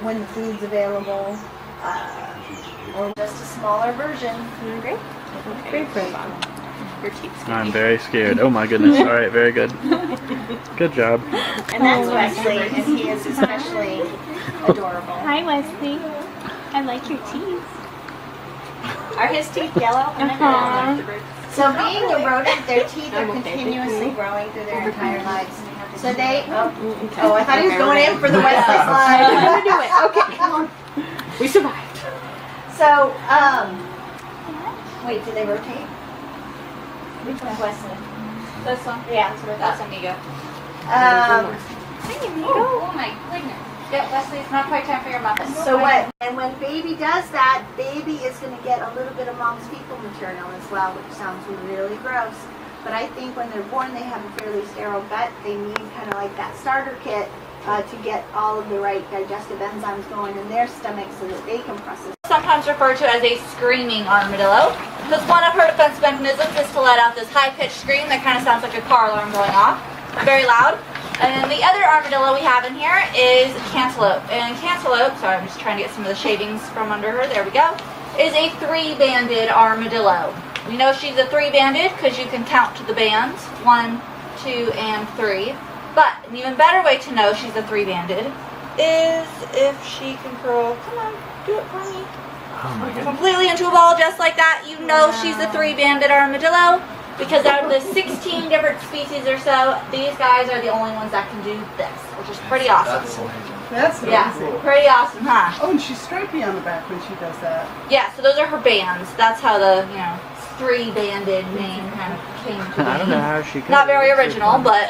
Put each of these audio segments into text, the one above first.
when the food's available, or just a smaller version. Great. Very brave on your teeth. I'm very scared. Oh my goodness. All right, very good. Good job. And that's Wesley, and he is especially adorable. Hi, Wesley. I like your teeth. Are his teeth yellow? So being a rodent, their teeth are continuously growing through their entire lives. So they, oh, I thought he was going in for the Wesley slide. I'm gonna do it. Okay, come on. We survived. So, wait, do they rotate? Which one's Wesley? This one. Yeah, that's what I That's thought. Amigo. Oh my goodness. Yeah, Wesley, it's not quite time for your muffins. So what? And when baby does that, baby is going to get a little bit of mom's fecal material as well, which sounds really gross. But I think when they're born, they have a fairly sterile gut. They need kind of like that starter kit to get all of the right digestive enzymes going in their stomach so that they can process. Sometimes referred to as a screaming armadillo, because one of her defense mechanisms is to let out this high-pitched scream that kind of sounds like a car alarm going off, very loud. And then the other armadillo we have in here is cantaloupe. And cantaloupe, sorry, I'm just trying to get some of the shavings from under her, there we go, is a three-banded armadillo. We know she's a three-banded because you can count to the bands, 1, 2, and 3. But an even better way to know she's a three-banded is if she can curl, come on, do it for me. Oh my goodness. Completely into a ball just like that, you know she's a three-banded armadillo. Because out of the 16 different species or so, these guys are the only ones that can do this, which is pretty awesome. That's amazing. Yeah, pretty awesome, huh? Oh, and she's stripy on the back when she does that. Yeah, so those are her bands. That's how the, you know, three-banded name kind of came to be. I don't know how she could. Not very original, but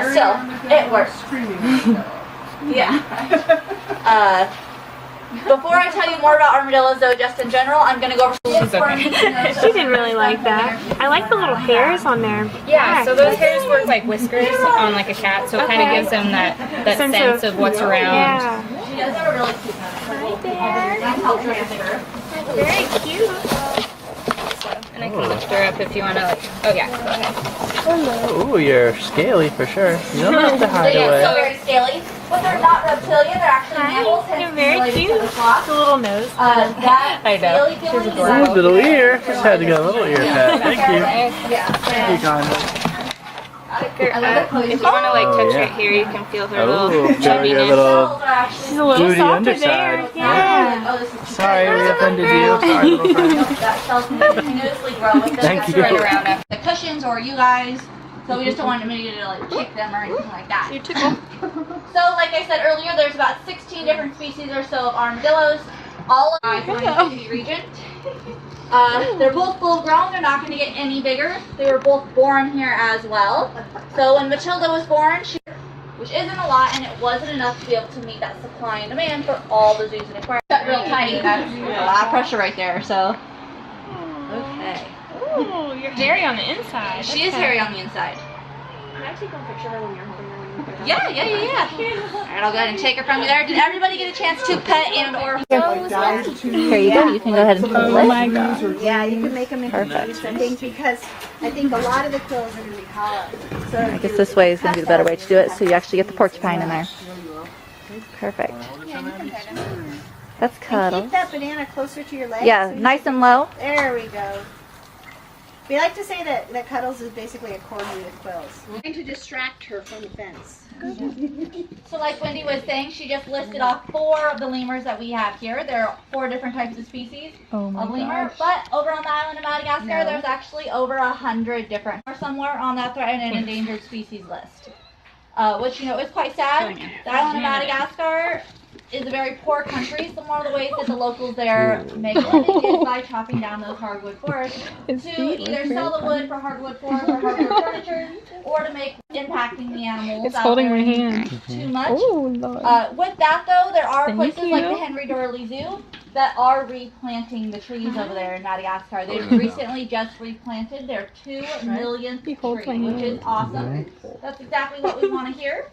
still, it works. Screaming. Yeah. Before I tell you more about armadillos, though, just in general, I'm going to go over some She didn't really like that. I like the little hairs on there. Yeah, so those hairs work like whiskers on like a cat, so it kind of gives them that sense of what's around. Yeah. She does have a really cute nose. That's how bigger. Very cute. And I can lift her up if you want to, like, oh yeah, go ahead. Ooh, you're scaly for sure. You don't have to So hide yeah, so away. very scaly. But they're not reptilian, they're actually mammals, You're hence very related cute. to the sloth. The little nose. That I know. scaly She's feeling is adorable. Ooh, little ear. Just had to get a little ear pat. Thank you. Yeah. Thank you, Conrad. If you want to like touch right here, you can feel her Oh, little feel your chubbiness. little. She's a little Booty softer underside. there. Yeah. Oh, this is Sorry, we offended you. Sorry, little friend. that cells continuously grow with them. Thank That's you. right around us. The cushions or you guys. So we just don't want anybody to like kick them or anything like that. You tickle. So like I said earlier, there's about 16 different species or so of armadillos, all of the region. They're both full grown, they're not going to get any bigger. They were both born here as well. So when Matilda was born, which isn't a lot and it wasn't enough to be able to meet that supply and demand for all the zoos and aquariums. Got real tight, that's a lot of pressure right there, so. Okay. Ooh, you're hairy on the inside. She is hairy on the inside. Can I take a picture of her when you're holding her? Yeah. All right, I'll go ahead and take her from you there. Did everybody get a chance to pet and or? Here you go. You can go ahead and pull it. Oh my god. Yeah, you can make them into perfect. I think because I think a lot of the quills are going to be hollow. So I guess this way is going to be the better way to do it, so you actually get the porcupine in there. Perfect. That's And Cuddles. keep that banana closer to your leg. Yeah, nice and low. There we go. We like to say that Cuddles is basically a corgi with quills. Trying to distract her from the fence. So like Wendy was saying, she just listed off 4 of the lemurs that we have here. There are 4 different types of species of lemur. But over on the island of Madagascar, there's actually over 100 different. Or somewhere on that threatened and endangered species list. Which, you know, is quite sad. The island of Madagascar is a very poor country, so one of the ways that the locals there make money is by chopping down those hardwood forests to either sell the wood for hardwood floors or hardwood furniture, or to make impacting the animals out holding there my hand. too much. Oh, Lord. With that though, there are Thank places like you. the Henry Doorly Zoo that are replanting the trees over there in Madagascar. They've recently just replanted their 2 millionth tree, holds my which is awesome. That's exactly what we want to hear.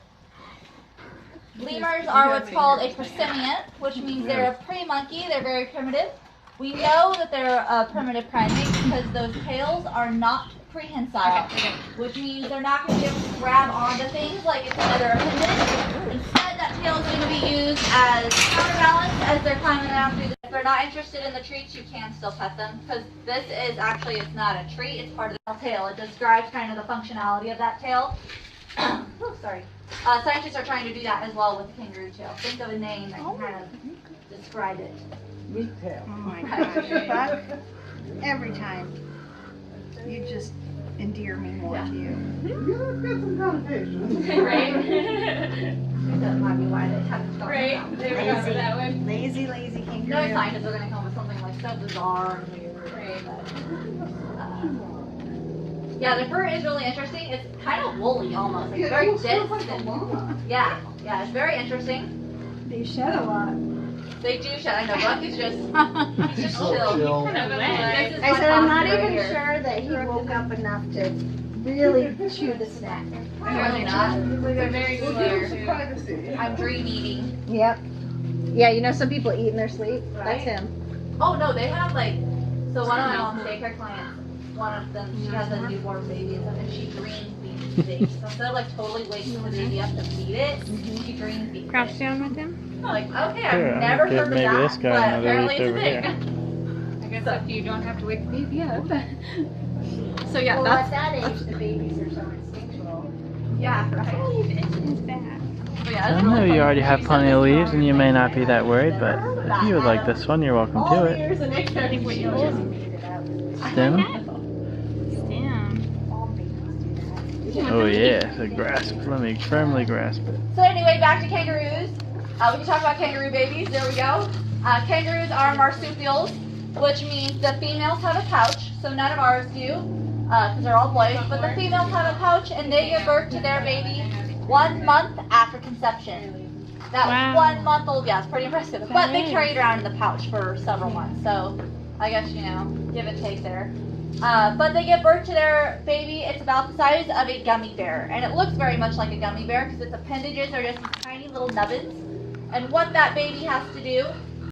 Lemurs are what's called a prosimian, which means they're a prey monkey. They're very primitive. We know that they're a primitive primate because those tails are not prehensile, which means they're not going to be able to grab onto things like it's another appendage. Instead, that tail is going to be used as counterbalance as they're climbing down through the... If they're not interested in the treats, you can still pet them, because this is actually, it's not a treat, it's part of the tail. It describes kind of the functionality of that tail. Oh, sorry. Scientists are trying to do that as well with the kangaroo tail. Think of a name that can kind of describe it. Meat tail. Oh my gosh, Buck, every time, you just endear me more to you. You've got some connotations. That might be why they haven't started. Right. They remember that one. Lazy, lazy kangaroo. No scientists are going to come with something like so bizarre and weird. Yeah, the fur is really interesting. It's kind of woolly almost. It's very dense. Yeah, it's very interesting. They shed a lot. They do shed. I know. Buck is just, he's just chill. chill. This is I my said I'm not posture right even here. sure that he woke up enough to really chew the snack. Really not. They're very We'll slow give them some too. privacy. I'm dream eating. Yep. Yeah, you know some people eat in their sleep. Right. That's him. Oh no, they have like, so one of my mom's daycare clients, one of them, she has a newborn baby and stuff, and she dreams being steak. So instead of like totally waking the baby up to feed it, she dreams being Crouch steak. down with him. Like, okay, Here, I've never give heard of maybe that, this guy but another apparently week it's a over thing. I guess if you don't have to wake the baby up. So yeah, Well, that's, at that age, the babies are so instinctual. yeah, right. But yeah, I that's know really you fun. already have She plenty said of this leaves and you may not be that worried, but Never heard of if that. you would like Out of this one, you're welcome all to the it. years in nature, I think what you Stem? Damn. All babies do that. Oh yeah, so grasp. Let me firmly grasp it. So anyway, back to kangaroos. We can talk about kangaroo babies. There we go. Kangaroos are marsupials, which means the females have a pouch. So none of ours do, because they're all boys. But the females have a pouch, and they give birth to their baby 1 month after conception. That Wow. 1 month old, yeah, it's pretty impressive. But they carry it around in the pouch for several months. So I guess, you know, give and take there. But they give birth to their baby. It's about the size of a gummy bear. And it looks very much like a gummy bear because its appendages are just these tiny little nubbins. And what that baby has to do